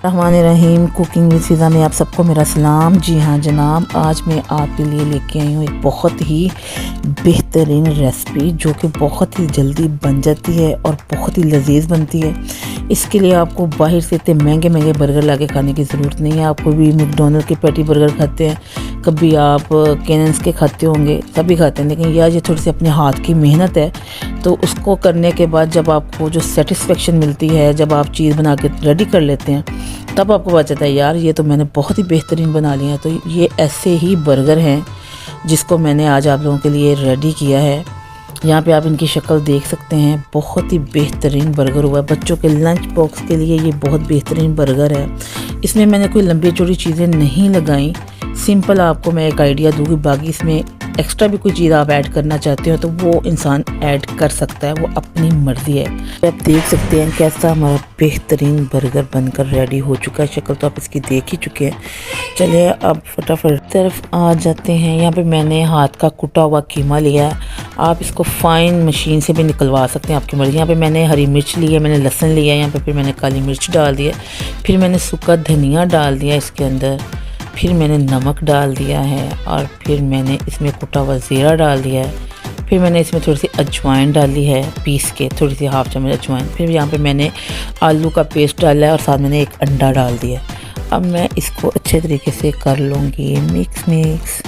रहमानिर्रहीम। Cooking with फिज़ा में आप सबको मेरा सलाम। जी हाँ जनाब, आज मैं आपके लिए लेके आई हूँ एक बहुत ही बेहतरीन रेसिपी जो कि बहुत ही जल्दी बन जाती है और बहुत ही लजीज बनती है। इसके लिए आपको बाहर से इतने महंगे महंगे बर्गर लाके खाने की ज़रूरत नहीं है। आप कभी मैकडॉनल्ड के पैटी बर्गर खाते हैं, कभी आप कैनन्स के खाते होंगे, सभी खाते हैं, लेकिन यार ये थोड़ी सी अपने हाथ की मेहनत है। तो उसको करने के बाद जब आपको जो सेटिस्फेक्शन मिलती है, जब आप चीज़ बना के रेडी कर लेते हैं, तब आपको पता चलता है यार ये तो मैंने बहुत ही बेहतरीन बना लिया है। तो ये ऐसे ही बर्गर हैं जिसको मैंने आज आप लोगों के लिए रेडी किया है। यहाँ पे आप इनकी शक्ल देख सकते हैं, बहुत ही बेहतरीन बर्गर हुआ है। बच्चों के लंच बॉक्स के लिए ये बहुत बेहतरीन बर्गर है। इसमें मैंने कोई लंबी चौड़ी चीज़ें नहीं लगाई, सिंपल आपको मैं एक आइडिया दूँगी। बाकी इसमें एक्स्ट्रा भी कोई चीज़ आप ऐड करना चाहते हो तो वो इंसान ऐड कर सकता है, वो अपनी मर्ज़ी है। आप देख सकते हैं कैसा हमारा बेहतरीन बर्गर बनकर रेडी हो चुका है। शक्ल तो आप इसकी देख ही चुके हैं। चलिए अब फटाफट तरफ आ जाते हैं। यहाँ पे मैंने हाथ का कुटा हुआ कीमा लिया है। आप इसको फाइन मशीन से भी निकलवा सकते हैं, आपकी मर्ज़ी। यहाँ पे मैंने हरी मिर्च ली है, मैंने लहसुन लिया है, यहाँ पे फिर मैंने काली मिर्च डाल दिया, फिर मैंने सूखा धनिया डाल दिया इसके अंदर, फिर मैंने नमक डाल दिया है और फिर मैंने इसमें कुटा हुआ ज़ीरा डाल दिया है। फिर मैंने इसमें थोड़ी सी अजवाइन डाली है पीस के, थोड़ी सी हाफ चम्मच अजवाइन। फिर यहाँ पे मैंने आलू का पेस्ट डाला है और साथ मैंने एक अंडा डाल दिया। अब मैं इसको अच्छे तरीके से कर लूँगी मिक्स।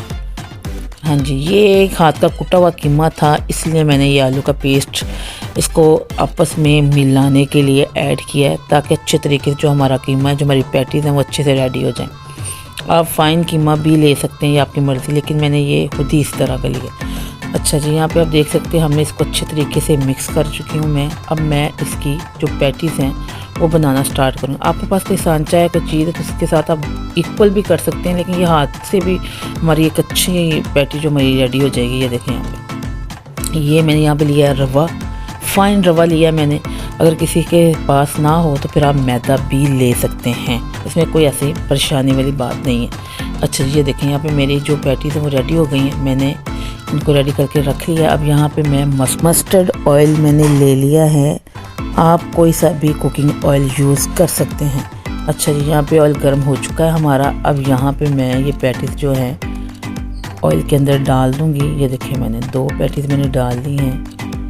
हाँ जी, ये एक हाथ का कुटा हुआ कीमा था, इसलिए मैंने ये आलू का पेस्ट इसको आपस में मिलाने के लिए ऐड किया है, ताकि अच्छे तरीके से जो हमारा कीमा है, जो हमारी पैटीज़ हैं, वो अच्छे से रेडी हो जाएं। आप फ़ाइन कीमा भी ले सकते हैं, ये आपकी मर्ज़ी, लेकिन मैंने ये खुद ही इस तरह का लिया। अच्छा जी, यहाँ पे आप देख सकते हैं हमने इसको अच्छे तरीके से मिक्स कर चुकी हूँ मैं। अब मैं इसकी जो पैटीज़ हैं वो बनाना स्टार्ट करूँगा। आपके पास कोई सांचा है, कोई चीज़ है तो उसके साथ आप इक्वल भी कर सकते हैं, लेकिन ये हाथ से भी हमारी एक अच्छी पैटी जो हमारी रेडी हो जाएगी। ये देखें यहाँ पे, ये मैंने यहाँ पे लिया है रवा, फ़ाइन रवा लिया मैंने। अगर किसी के पास ना हो तो फिर आप मैदा भी ले सकते हैं, इसमें कोई ऐसी परेशानी वाली बात नहीं है। अच्छा ये देखें, यहाँ पे मेरी जो पैटीज़ हैं वो रेडी हो गई हैं, मैंने इनको रेडी करके रख लिया। अब यहाँ पे मैं मस्टर्ड ऑयल मैंने ले लिया है, आप कोई सा भी कुकिंग ऑयल यूज़ कर सकते हैं। अच्छा जी, यहाँ पे ऑयल गर्म हो चुका है हमारा। अब यहाँ पे मैं ये पैटीज़ जो है ऑयल के अंदर डाल दूँगी। ये देखिए मैंने 2 पैटीज़ मैंने डाल दी हैं।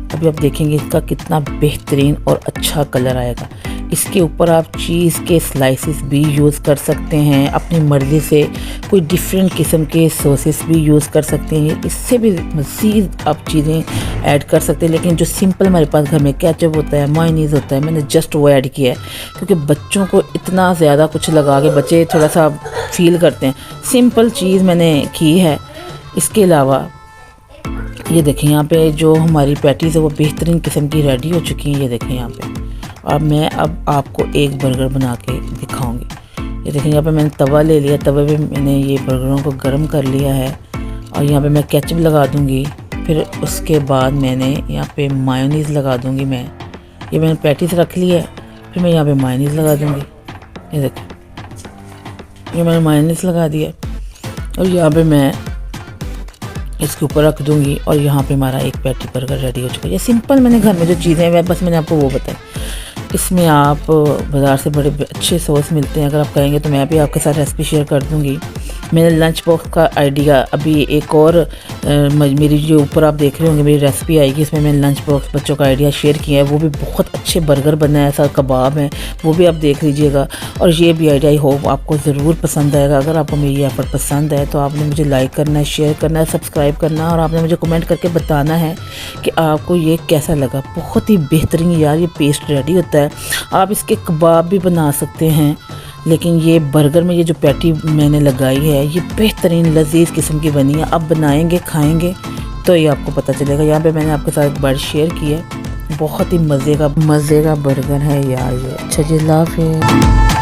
अभी आप देखेंगे इसका कितना बेहतरीन और अच्छा कलर आएगा। इसके ऊपर आप चीज़ के स्लाइसेस भी यूज़ कर सकते हैं, अपनी मर्ज़ी से कोई डिफरेंट किस्म के सॉसेस भी यूज़ कर सकते हैं। इससे भी मज़ीद आप चीज़ें ऐड कर सकते हैं, लेकिन जो सिंपल हमारे पास घर में केचप होता है, मायोनीज़ होता है, मैंने जस्ट वो ऐड किया है, क्योंकि बच्चों को इतना ज़्यादा कुछ लगा के बच्चे थोड़ा सा फील करते हैं। सिंपल चीज़ मैंने की है। इसके अलावा ये देखें यहाँ पे जो हमारी पैटीज़ है वो बेहतरीन किस्म की रेडी हो चुकी हैं। ये देखें यहाँ पे, अब मैं आपको एक बर्गर बना के दिखाऊंगी। ये देखें यहाँ पे मैंने तवा ले लिया, तवे पे मैंने ये बर्गरों को गर्म कर लिया है और यहाँ पे मैं केचप लगा दूँगी। फिर उसके बाद मैंने यहाँ पे मायोनीज़ लगा दूँगी। ये मैंने पैटीज़ रख ली है, फिर मैं यहाँ पे मायोनीज़ लगा दूँगी। ये देखें, ये मैंने मायोनीज़ लगा दिया और यहाँ पे मैं इसके ऊपर रख दूंगी और यहाँ पे हमारा एक पैटी बर्गर रेडी हो चुका है। ये सिंपल मैंने घर में जो चीज़ें हैं बस मैंने आपको वो बताई। इसमें आप बाज़ार से बड़े अच्छे सॉस मिलते हैं, अगर आप कहेंगे तो मैं भी आपके साथ रेसिपी शेयर कर दूंगी। मैंने लंच बॉक्स का आइडिया अभी एक और मेरी जो ऊपर आप देख रहे होंगे मेरी रेसिपी आएगी, इसमें मैंने लंच बॉक्स बच्चों का आइडिया शेयर किया है। वो भी बहुत अच्छे बर्गर बना है, साथ कबाब हैं, वो भी आप देख लीजिएगा। और ये भी आइडिया आई होप आपको ज़रूर पसंद आएगा। अगर आपको मेरी एफर्ट पसंद है तो आपने मुझे लाइक करना है, शेयर करना है, सब्सक्राइब करना है और आपने मुझे कमेंट करके बताना है कि आपको ये कैसा लगा। बहुत ही बेहतरीन यार ये पेस्ट रेडी होता है। आप इसके कबाब भी बना सकते हैं, लेकिन ये बर्गर में ये जो पैटी मैंने लगाई है ये बेहतरीन लजीज किस्म की बनी है। आप बनाएंगे खाएंगे तो ये आपको पता चलेगा। यहाँ पे मैंने आपके साथ एक बार शेयर किया, बहुत ही मज़े का बर्गर है यार ये। अच्छा जी, अल्लाह हाफ़िज़।